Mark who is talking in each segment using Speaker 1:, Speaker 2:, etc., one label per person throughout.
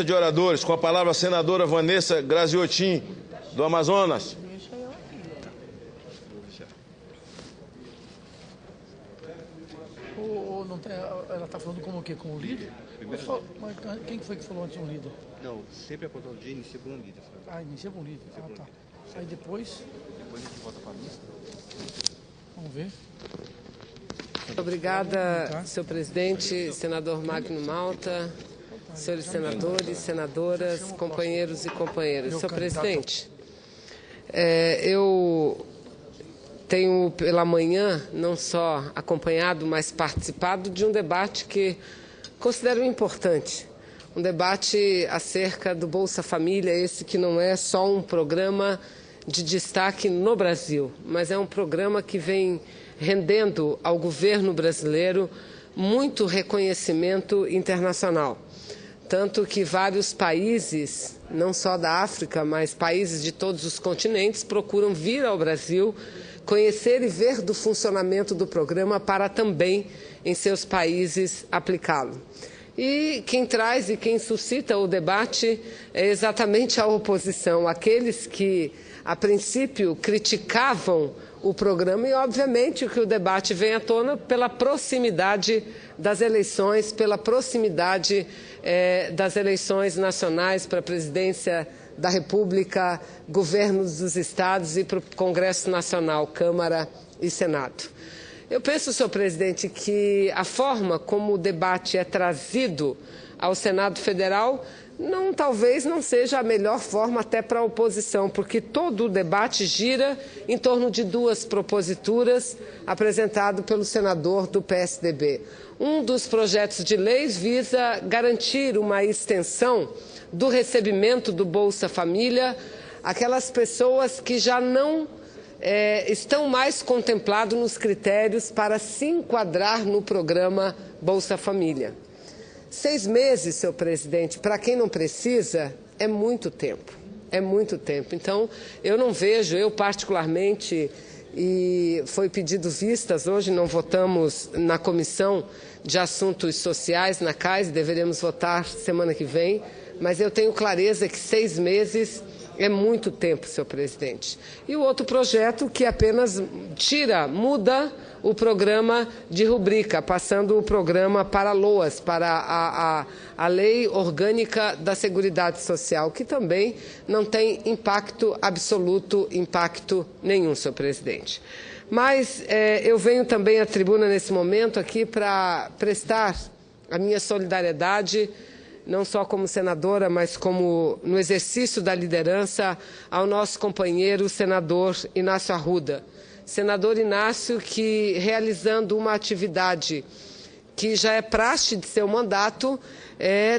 Speaker 1: De oradores, com a palavra a senadora Vanessa Graziotin, do Amazonas.
Speaker 2: Não tem, ela está falando como o quê? Como líder? Mas quem foi que falou antes um líder?
Speaker 3: Não, sempre a conta do dia inicia com um líder.
Speaker 2: Ah, inicia com um líder. Ah, tá. Aí depois?
Speaker 3: Depois a gente volta para a lista.
Speaker 2: Vamos ver.
Speaker 4: Obrigada, senhor presidente, senador Magno Malta, senhores senadores, senadoras, companheiros e companheiras. Senhor presidente, eu tenho pela manhã não só acompanhado, mas participado de um debate que considero importante. Um debate acerca do Bolsa Família, esse que não é só um programa de destaque no Brasil, mas é um programa que vem rendendo ao governo brasileiro muito reconhecimento internacional. Tanto que vários países, não só da África, mas países de todos os continentes, procuram vir ao Brasil, conhecer e ver do funcionamento do programa para também, em seus países, aplicá-lo. E quem traz e quem suscita o debate é exatamente a oposição, aqueles que, a princípio, criticavam o programa e, obviamente, que o debate vem à tona pela proximidade das eleições, pela proximidade das eleições nacionais para a presidência da República, governos dos estados e para o Congresso Nacional, Câmara e Senado. Eu penso, senhor presidente, que a forma como o debate é trazido ao Senado Federal talvez não seja a melhor forma até para a oposição, porque todo o debate gira em torno de duas proposituras apresentadas pelo senador do PSDB. Um dos projetos de leis visa garantir uma extensão do recebimento do Bolsa Família àquelas pessoas que já não estão mais contemplados nos critérios para se enquadrar no programa Bolsa Família. 6 meses, senhor presidente, para quem não precisa, é muito tempo. É muito tempo. Então, eu não vejo, eu particularmente, e foi pedido vistas, hoje não votamos na Comissão de Assuntos Sociais, na CAIS, deveremos votar semana que vem, mas eu tenho clareza que 6 meses é muito tempo, senhor presidente. E o outro projeto que apenas muda o programa de rubrica, passando o programa para LOAS, para a Lei Orgânica da Seguridade Social, que também não tem impacto absoluto, impacto nenhum, senhor presidente. Mas eu venho também à tribuna nesse momento aqui para prestar a minha solidariedade, não só como senadora, mas como no exercício da liderança, ao nosso companheiro senador Inácio Arruda. Senador Inácio, que realizando uma atividade que já é praxe de seu mandato,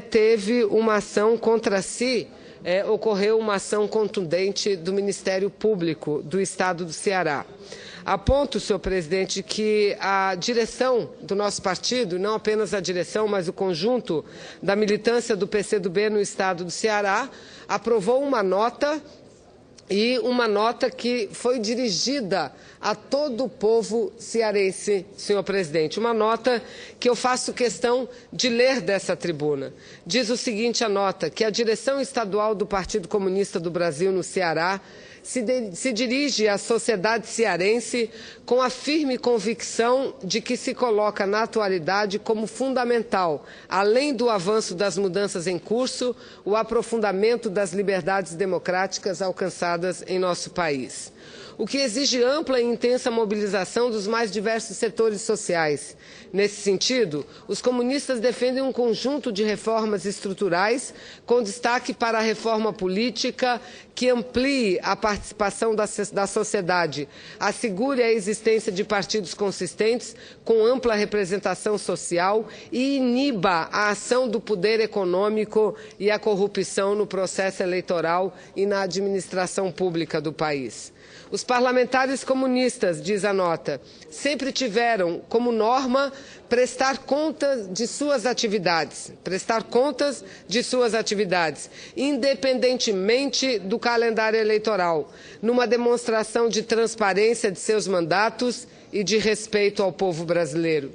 Speaker 4: teve uma ação contra si, ocorreu uma ação contundente do Ministério Público do Estado do Ceará. A ponto, senhor presidente, que a direção do nosso partido, não apenas a direção, mas o conjunto da militância do PCdoB no Estado do Ceará, aprovou uma nota que foi dirigida a todo o povo cearense, senhor presidente. Uma nota que eu faço questão de ler dessa tribuna. Diz o seguinte a nota, que a direção estadual do Partido Comunista do Brasil no Ceará se dirige à sociedade cearense com a firme convicção de que se coloca na atualidade como fundamental, além do avanço das mudanças em curso, o aprofundamento das liberdades democráticas alcançadas em nosso país. O que exige ampla e intensa mobilização dos mais diversos setores sociais. Nesse sentido, os comunistas defendem um conjunto de reformas estruturais, com destaque para a reforma política, que amplie a participação da sociedade, assegure a existência de partidos consistentes, com ampla representação social e iniba a ação do poder econômico e a corrupção no processo eleitoral e na administração pública do país. Os parlamentares comunistas, diz a nota, sempre tiveram como norma prestar contas de suas atividades, independentemente do calendário eleitoral, numa demonstração de transparência de seus mandatos e de respeito ao povo brasileiro.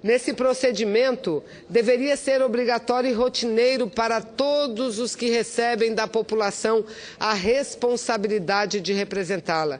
Speaker 4: Nesse procedimento, deveria ser obrigatório e rotineiro para todos os que recebem da população a responsabilidade de representá-la.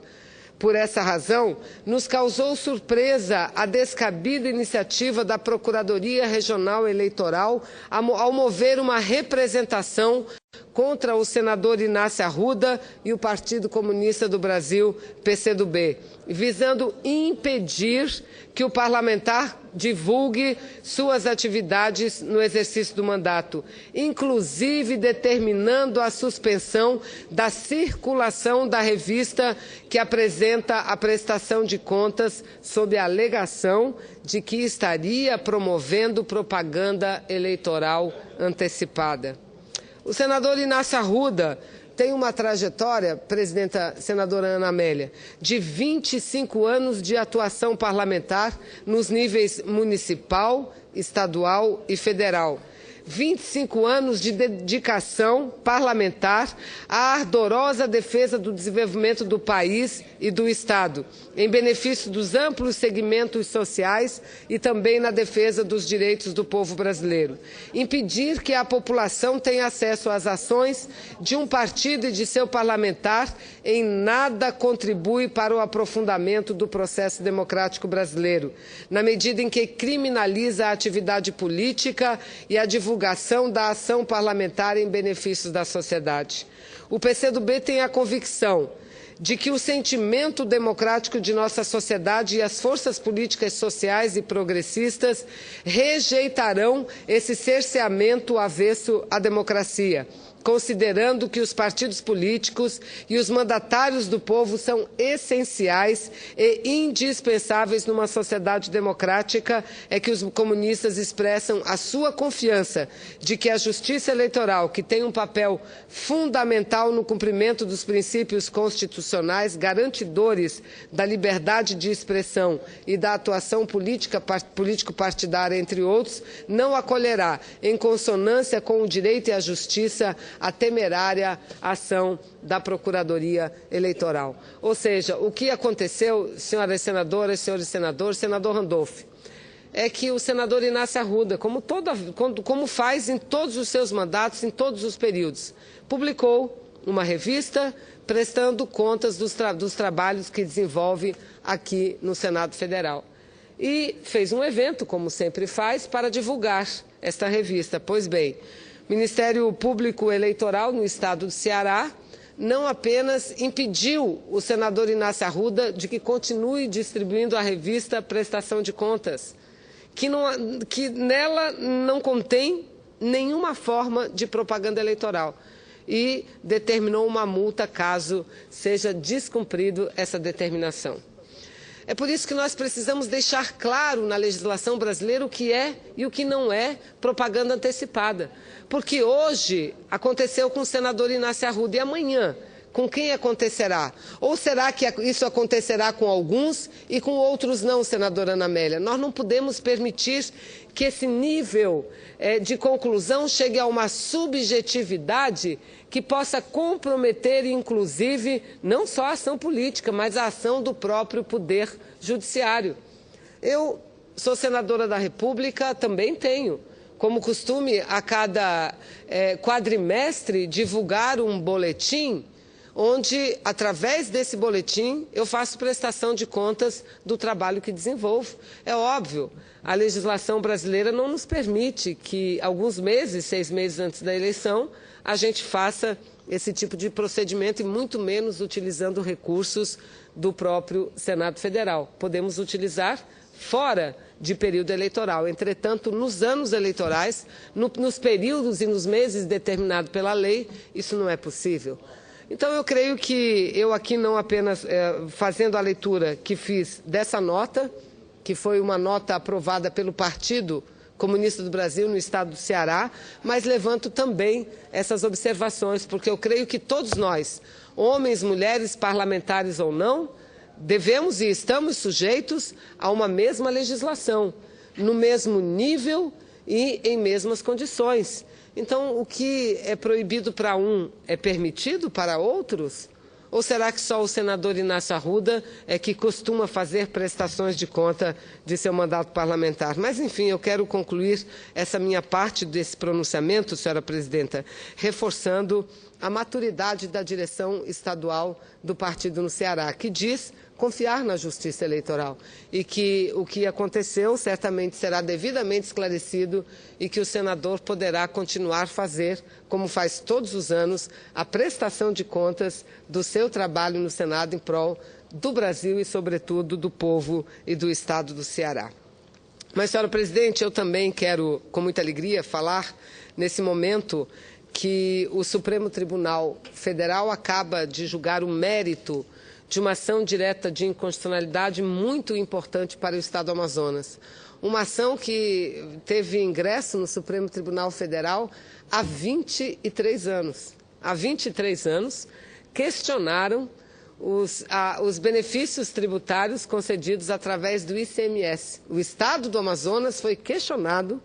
Speaker 4: Por essa razão, nos causou surpresa a descabida iniciativa da Procuradoria Regional Eleitoral ao mover uma representação contra o senador Inácio Arruda e o Partido Comunista do Brasil, PCdoB, visando impedir que o parlamentar divulgue suas atividades no exercício do mandato, inclusive determinando a suspensão da circulação da revista que apresenta a prestação de contas sob a alegação de que estaria promovendo propaganda eleitoral antecipada. O senador Inácio Arruda tem uma trajetória, presidenta senadora Ana Amélia, de 25 anos de atuação parlamentar nos níveis municipal, estadual e federal. 25 anos de dedicação parlamentar à ardorosa defesa do desenvolvimento do país e do Estado, em benefício dos amplos segmentos sociais e também na defesa dos direitos do povo brasileiro. Impedir que a população tenha acesso às ações de um partido e de seu parlamentar em nada contribui para o aprofundamento do processo democrático brasileiro, na medida em que criminaliza a atividade política e a divulgação da ação parlamentar em benefício da sociedade. O PCdoB tem a convicção de que o sentimento democrático de nossa sociedade e as forças políticas sociais e progressistas rejeitarão esse cerceamento avesso à democracia, considerando que os partidos políticos e os mandatários do povo são essenciais e indispensáveis numa sociedade democrática, é que os comunistas expressam a sua confiança de que a justiça eleitoral, que tem um papel fundamental no cumprimento dos princípios constitucionais garantidores da liberdade de expressão e da atuação político-partidária, entre outros, não acolherá, em consonância com o direito e a justiça, a temerária ação da Procuradoria Eleitoral. Ou seja, o que aconteceu, senhoras senadoras, senhores senadores, senador Randolph, é que o senador Inácio Arruda, como faz em todos os seus mandatos, em todos os períodos, publicou uma revista prestando contas dos trabalhos que desenvolve aqui no Senado Federal. E fez um evento, como sempre faz, para divulgar esta revista. Pois bem, o Ministério Público Eleitoral no estado do Ceará não apenas impediu o senador Inácio Arruda de que continue distribuindo a revista Prestação de Contas, que nela não contém nenhuma forma de propaganda eleitoral, e determinou uma multa caso seja descumprido essa determinação. É por isso que nós precisamos deixar claro na legislação brasileira o que é e o que não é propaganda antecipada. Porque hoje aconteceu com o senador Inácio Arruda e amanhã com quem acontecerá? Ou será que isso acontecerá com alguns e com outros não, senadora Ana Amélia? Nós não podemos permitir que esse nível de conclusão chegue a uma subjetividade que possa comprometer, inclusive, não só a ação política, mas a ação do próprio Poder Judiciário. Eu sou senadora da República, também tenho como costume, a cada quadrimestre, divulgar um boletim onde, através desse boletim, eu faço prestação de contas do trabalho que desenvolvo. É óbvio, a legislação brasileira não nos permite que, alguns meses, 6 meses antes da eleição, a gente faça esse tipo de procedimento e muito menos utilizando recursos do próprio Senado Federal. Podemos utilizar fora de período eleitoral. Entretanto, nos anos eleitorais, nos períodos e nos meses determinados pela lei, isso não é possível. Então, eu creio que eu aqui não apenas fazendo a leitura que fiz dessa nota, que foi uma nota aprovada pelo Partido Comunista do Brasil no estado do Ceará, mas levanto também essas observações, porque eu creio que todos nós, homens, mulheres, parlamentares ou não, devemos e estamos sujeitos a uma mesma legislação, no mesmo nível e em mesmas condições. Então, o que é proibido para um é permitido para outros? Ou será que só o senador Inácio Arruda é que costuma fazer prestações de conta de seu mandato parlamentar? Mas, enfim, eu quero concluir essa minha parte desse pronunciamento, senhora presidenta, reforçando a maturidade da direção estadual do partido no Ceará, que diz confiar na justiça eleitoral e que o que aconteceu certamente será devidamente esclarecido e que o senador poderá continuar a fazer, como faz todos os anos, a prestação de contas do seu trabalho no Senado em prol do Brasil e, sobretudo, do povo e do Estado do Ceará. Mas, senhora presidente, eu também quero, com muita alegria, falar nesse momento que o Supremo Tribunal Federal acaba de julgar o mérito de uma ação direta de inconstitucionalidade muito importante para o Estado do Amazonas. Uma ação que teve ingresso no Supremo Tribunal Federal há 23 anos. Há 23 anos, questionaram os benefícios tributários concedidos através do ICMS. O Estado do Amazonas foi questionado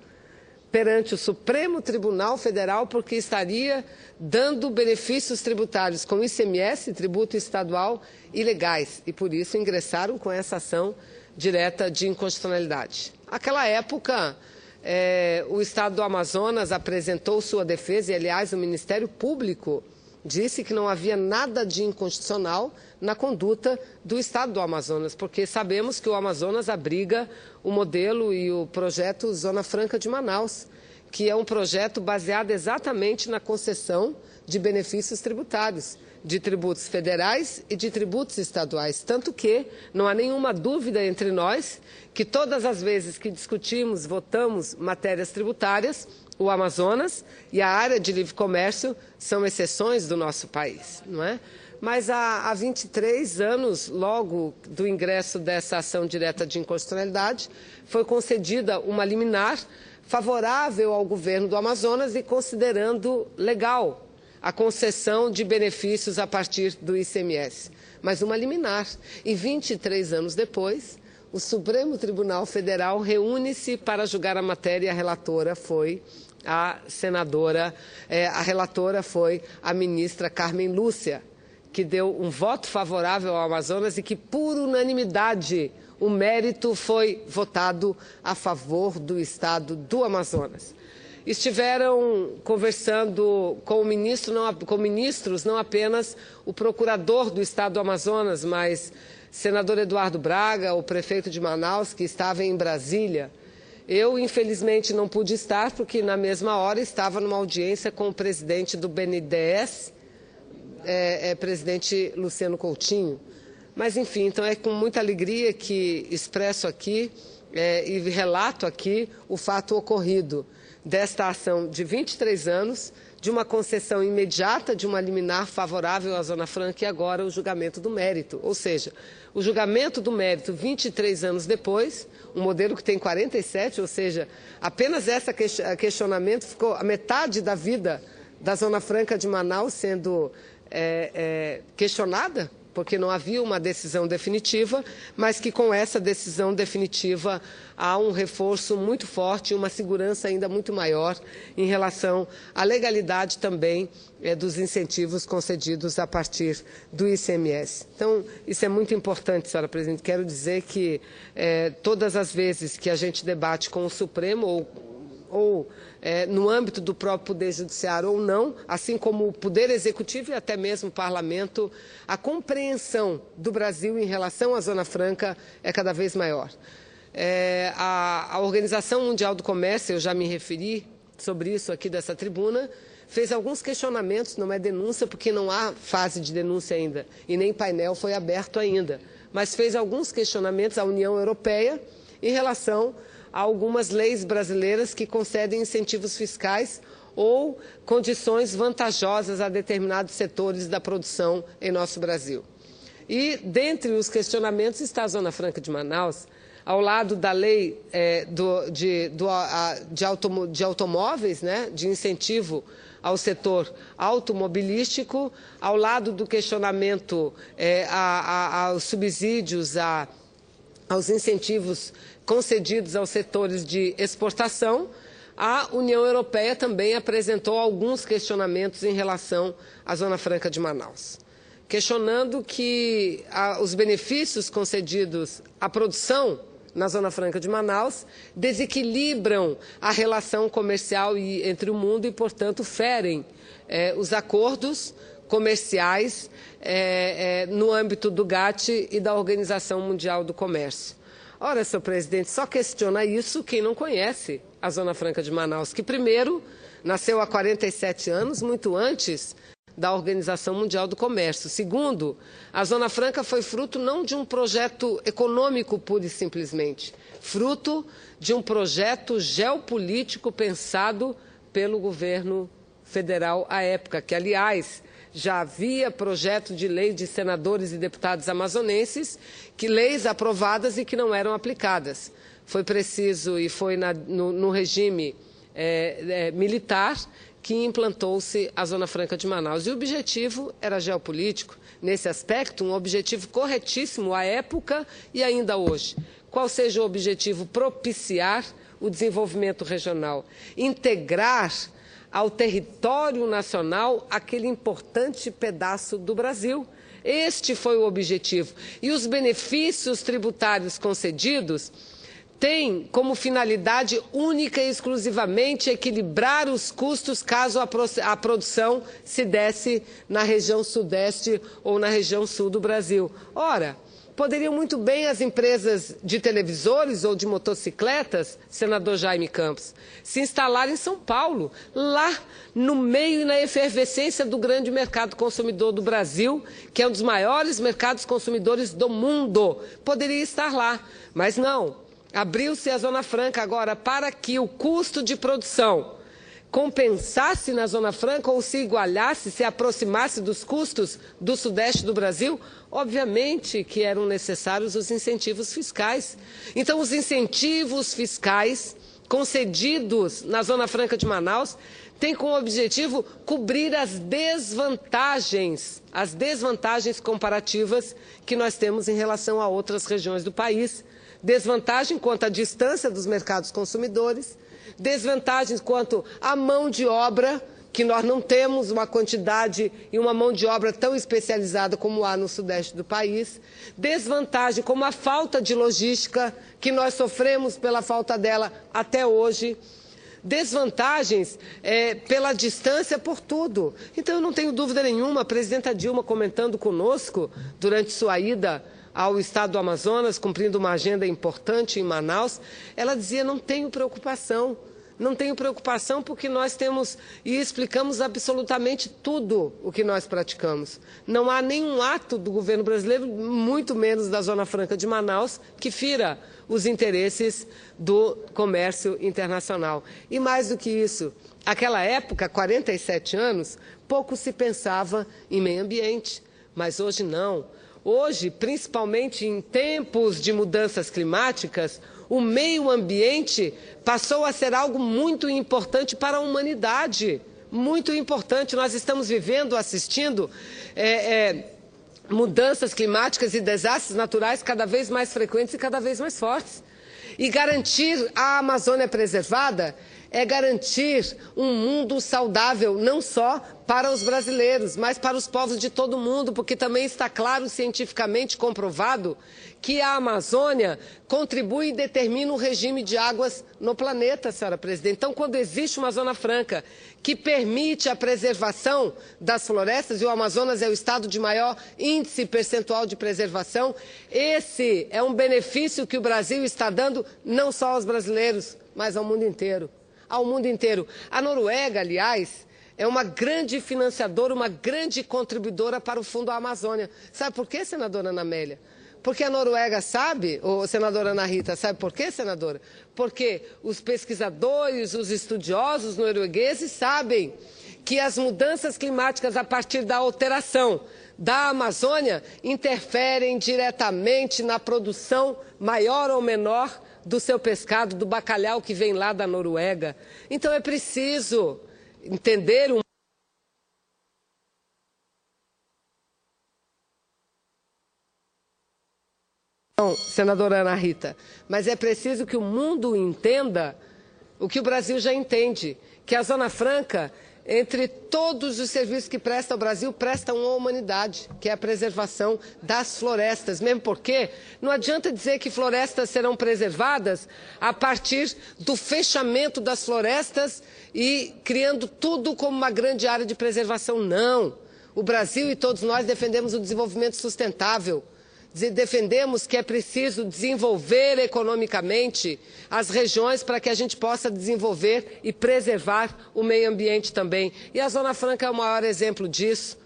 Speaker 4: perante o Supremo Tribunal Federal porque estaria dando benefícios tributários com ICMS, tributo estadual, ilegais. E, por isso, ingressaram com essa ação direta de inconstitucionalidade. Naquela época, o Estado do Amazonas apresentou sua defesa e, aliás, o Ministério Público disse que não havia nada de inconstitucional na conduta do Estado do Amazonas, porque sabemos que o Amazonas abriga o modelo e o projeto Zona Franca de Manaus, que é um projeto baseado exatamente na concessão de benefícios tributários, de tributos federais e de tributos estaduais. Tanto que não há nenhuma dúvida entre nós que todas as vezes que discutimos, votamos matérias tributárias, o Amazonas e a área de livre comércio são exceções do nosso país, não é? Mas há 23 anos, logo do ingresso dessa ação direta de inconstitucionalidade, foi concedida uma liminar favorável ao governo do Amazonas e considerando legal a concessão de benefícios a partir do ICMS. Mas uma liminar. E 23 anos depois, o Supremo Tribunal Federal reúne-se para julgar a matéria e a relatora foi a senadora, a relatora foi a ministra Carmen Lúcia, que deu um voto favorável ao Amazonas e que, por unanimidade, o mérito foi votado a favor do Estado do Amazonas. Estiveram conversando com ministros, não apenas o procurador do Estado do Amazonas, mas senador Eduardo Braga, o prefeito de Manaus, que estava em Brasília. Eu, infelizmente, não pude estar, porque na mesma hora estava numa audiência com o presidente do BNDES, presidente Luciano Coutinho. Mas, enfim, então é com muita alegria que expresso aqui e relato aqui o fato ocorrido desta ação de 23 anos, de uma concessão imediata de uma liminar favorável à Zona Franca e agora o julgamento do mérito. Ou seja, o julgamento do mérito 23 anos depois, um modelo que tem 47, ou seja, apenas esse questionamento ficou a metade da vida da Zona Franca de Manaus sendo questionada, porque não havia uma decisão definitiva, mas que com essa decisão definitiva há um reforço muito forte e uma segurança ainda muito maior em relação à legalidade também dos incentivos concedidos a partir do ICMS. Então, isso é muito importante, senhora presidente. Quero dizer que todas as vezes que a gente debate com o Supremo ou no âmbito do próprio Poder Judiciário ou não, assim como o Poder Executivo e até mesmo o Parlamento, a compreensão do Brasil em relação à Zona Franca é cada vez maior. A Organização Mundial do Comércio, eu já me referi sobre isso aqui dessa tribuna, fez alguns questionamentos, não é denúncia, porque não há fase de denúncia ainda, e nem painel foi aberto ainda, mas fez alguns questionamentos à União Europeia em relação a algumas leis brasileiras que concedem incentivos fiscais ou condições vantajosas a determinados setores da produção em nosso Brasil. E, dentre os questionamentos, está a Zona Franca de Manaus, ao lado da lei de automóveis, né, de incentivo ao setor automobilístico, ao lado do questionamento aos subsídios, aos incentivos concedidos aos setores de exportação, a União Europeia também apresentou alguns questionamentos em relação à Zona Franca de Manaus. questionando que os benefícios concedidos à produção na Zona Franca de Manaus desequilibram a relação comercial entre o mundo e, portanto, ferem os acordos comerciais no âmbito do GATT e da Organização Mundial do Comércio. Ora, senhor presidente, só questiona isso quem não conhece a Zona Franca de Manaus, que primeiro nasceu há 47 anos, muito antes da Organização Mundial do Comércio. Segundo, a Zona Franca foi fruto não de um projeto econômico pura e simplesmente, fruto de um projeto geopolítico pensado pelo governo federal à época, que, aliás, já havia projeto de lei de senadores e deputados amazonenses, leis aprovadas e que não eram aplicadas. Foi preciso, e foi no regime militar, que implantou-se a Zona Franca de Manaus. E o objetivo era geopolítico, nesse aspecto, um objetivo corretíssimo à época e ainda hoje. Qual seja o objetivo? Propiciar o desenvolvimento regional, integrar ao território nacional aquele importante pedaço do Brasil. Este foi o objetivo. E os benefícios tributários concedidos têm como finalidade única e exclusivamente equilibrar os custos caso a produção se desse na região sudeste ou na região sul do Brasil. Ora, poderiam muito bem as empresas de televisores ou de motocicletas, senador Jaime Campos, se instalar em São Paulo, lá no meio e na efervescência do grande mercado consumidor do Brasil, que é um dos maiores mercados consumidores do mundo. Poderia estar lá, mas não. Abriu-se a Zona Franca agora para que o custo de produção compensasse na Zona Franca ou se igualasse, se aproximasse dos custos do sudeste do Brasil. Obviamente que eram necessários os incentivos fiscais. Então, os incentivos fiscais concedidos na Zona Franca de Manaus têm como objetivo cobrir as desvantagens comparativas que nós temos em relação a outras regiões do país. Desvantagem quanto à distância dos mercados consumidores, desvantagens quanto à mão de obra, que nós não temos uma quantidade e uma mão de obra tão especializada como há no sudeste do país, desvantagem como a falta de logística, que nós sofremos pela falta dela até hoje, desvantagens pela distância, por tudo. Então, eu não tenho dúvida nenhuma, a presidenta Dilma comentando conosco durante sua ida ao estado do Amazonas, cumprindo uma agenda importante em Manaus, ela dizia: não tenho preocupação porque nós temos e explicamos absolutamente tudo o que nós praticamos. Não há nenhum ato do governo brasileiro, muito menos da Zona Franca de Manaus, que fira os interesses do comércio internacional. E mais do que isso, naquela época, 47 anos, pouco se pensava em meio ambiente, mas hoje não. Hoje, principalmente em tempos de mudanças climáticas, o meio ambiente passou a ser algo muito importante para a humanidade. Muito importante. Nós estamos assistindo mudanças climáticas e desastres naturais cada vez mais frequentes e cada vez mais fortes. E garantir a Amazônia preservada é garantir um mundo saudável, não só para os brasileiros, mas para os povos de todo o mundo, porque também está claro, cientificamente comprovado, que a Amazônia contribui e determina o regime de águas no planeta, senhora presidente. Então, quando existe uma Zona Franca que permite a preservação das florestas, e o Amazonas é o estado de maior índice percentual de preservação, esse é um benefício que o Brasil está dando não só aos brasileiros, mas ao mundo inteiro. Ao mundo inteiro. A Noruega, aliás, é uma grande financiadora, uma grande contribuidora para o Fundo Amazônia. Sabe por quê, senadora Ana Amélia? Porque a Noruega sabe, ou senadora Ana Rita, sabe por quê, senadora? Porque os pesquisadores, os estudiosos noruegueses sabem que as mudanças climáticas a partir da alteração da Amazônia interferem diretamente na produção maior ou menor do seu pescado, do bacalhau que vem lá da Noruega. Então é preciso entender Não, senadora Ana Rita, mas é preciso que o mundo entenda o que o Brasil já entende, que a Zona Franca entre todos os serviços que presta ao Brasil, presta uma humanidade, que é a preservação das florestas. Mesmo porque não adianta dizer que florestas serão preservadas a partir do fechamento das florestas e criando tudo como uma grande área de preservação. Não. O Brasil e todos nós defendemos o desenvolvimento sustentável. Defendemos que é preciso desenvolver economicamente as regiões para que a gente possa desenvolver e preservar o meio ambiente também. E a Zona Franca é o maior exemplo disso.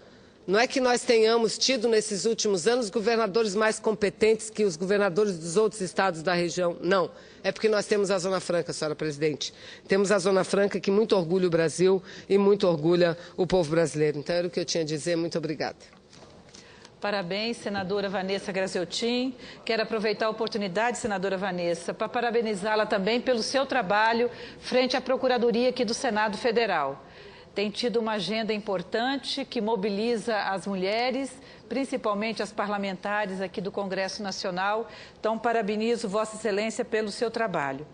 Speaker 4: Não é que nós tenhamos tido nesses últimos anos governadores mais competentes que os governadores dos outros estados da região. Não. É porque nós temos a Zona Franca, senhora presidente. Temos a Zona Franca que muito orgulha o Brasil e muito orgulha o povo brasileiro. Então era o que eu tinha a dizer. Muito obrigada.
Speaker 5: Parabéns, senadora Vanessa Graziotin. Quero aproveitar a oportunidade, senadora Vanessa, para parabenizá-la também pelo seu trabalho frente à Procuradoria aqui do Senado Federal. Tem tido uma agenda importante que mobiliza as mulheres, principalmente as parlamentares aqui do Congresso Nacional. Então, parabenizo Vossa Excelência pelo seu trabalho.